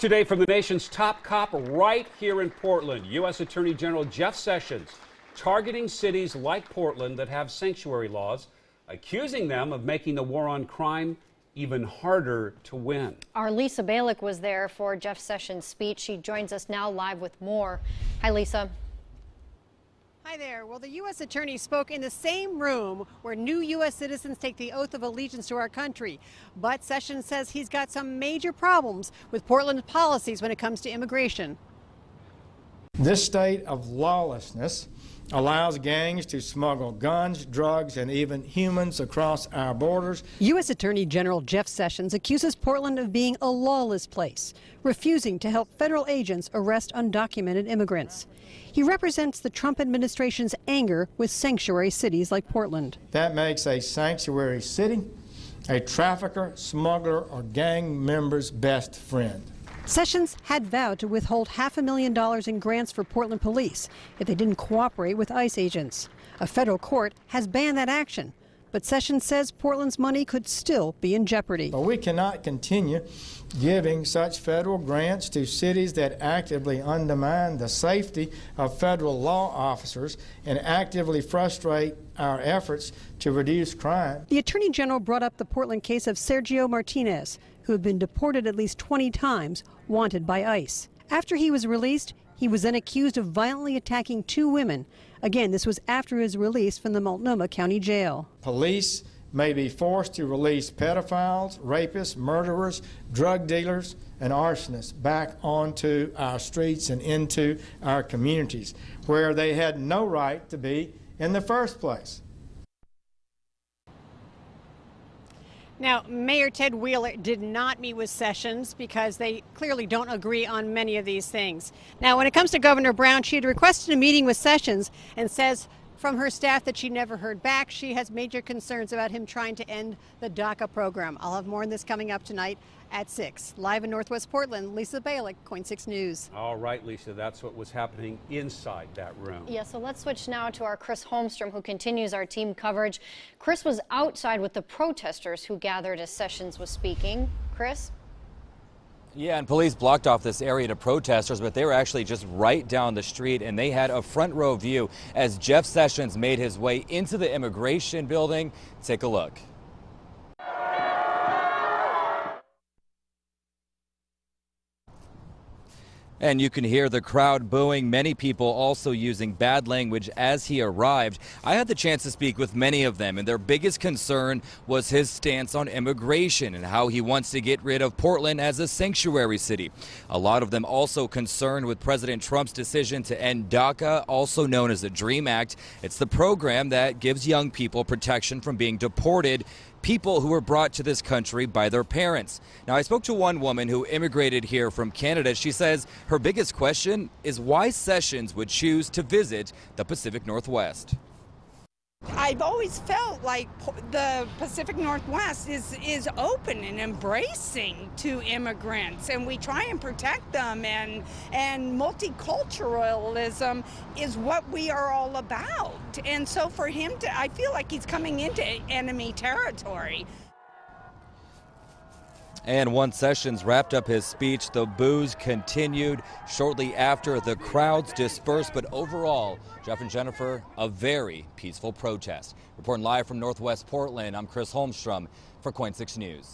Today from the nation's top cop right here in Portland, U.S. Attorney General Jeff Sessions targeting cities like Portland that have sanctuary laws, accusing them of making the war on crime even harder to win. Our Lisa Balick was there for Jeff Sessions' speech. She joins us now live with more. Hi, Lisa. Hi there. Well, the U.S. Attorney spoke in the same room where new U.S. citizens take the oath of allegiance to our country. But Sessions says he's got some major problems with Portland's policies when it comes to immigration. This state of lawlessness allows gangs to smuggle guns, drugs, and even humans across our borders. U.S. Attorney General Jeff Sessions accuses Portland of being a lawless place, refusing to help federal agents arrest undocumented immigrants. He represents the Trump administration's anger with sanctuary cities like Portland. That makes a sanctuary city a trafficker, smuggler, or gang member's best friend. Sessions had vowed to withhold $500,000 in grants for Portland police if they didn't cooperate with ICE agents. A federal court has banned that action, but Sessions says Portland's money could still be in jeopardy. But we cannot continue giving such federal grants to cities that actively undermine the safety of federal law officers and actively frustrate our efforts to reduce crime. The Attorney General brought up the Portland case of Sergio Martinez, who had been deported at least 20 times, wanted by ICE. After he was released, he was then accused of violently attacking two women. Again, this was after his release from the Multnomah County Jail. Police may be forced to release pedophiles, rapists, murderers, drug dealers, and arsonists back onto our streets and into our communities, where they had no right to be in the first place. Now, Mayor Ted Wheeler did not meet with Sessions because they clearly don't agree on many of these things. Now, when it comes to Governor Brown, she had requested a meeting with Sessions and says from her staff that she never heard back. She has major concerns about him trying to end the DACA program. I'll have more on this coming up tonight at 6. Live in Northwest Portland, Lisa Balick, KOIN 6 News. All right, Lisa, that's what was happening inside that room. Yeah, so let's switch now to our Chris Holmstrom, who continues our team coverage. Chris was outside with the protesters who gathered as Sessions was speaking. Chris? Yeah, and police blocked off this area to protesters, but they were actually just right down the street, and they had a front row view as Jeff Sessions made his way into the immigration building. Take a look. And you can hear the crowd booing, many people also using bad language as he arrived. I had the chance to speak with many of them, and their biggest concern was his stance on immigration and how he wants to get rid of Portland as a sanctuary city. A lot of them also concerned with President Trump's decision to end DACA, also known as the DREAM Act. It's the program that gives young people protection from being deported, people who were brought to this country by their parents. Now, I spoke to one woman who immigrated here from Canada. She says her biggest question is why Sessions would choose to visit the Pacific Northwest. I've always felt like the Pacific Northwest is open and embracing to immigrants, and we try and protect them, and multiculturalism is what we are all about. And so for him to, I feel like he's coming into enemy territory. And once Sessions wrapped up his speech, the boos continued shortly after the crowds dispersed. But overall, Jeff and Jennifer, a very peaceful protest. Reporting live from Northwest Portland, I'm Chris Holmstrom for KOIN 6 News.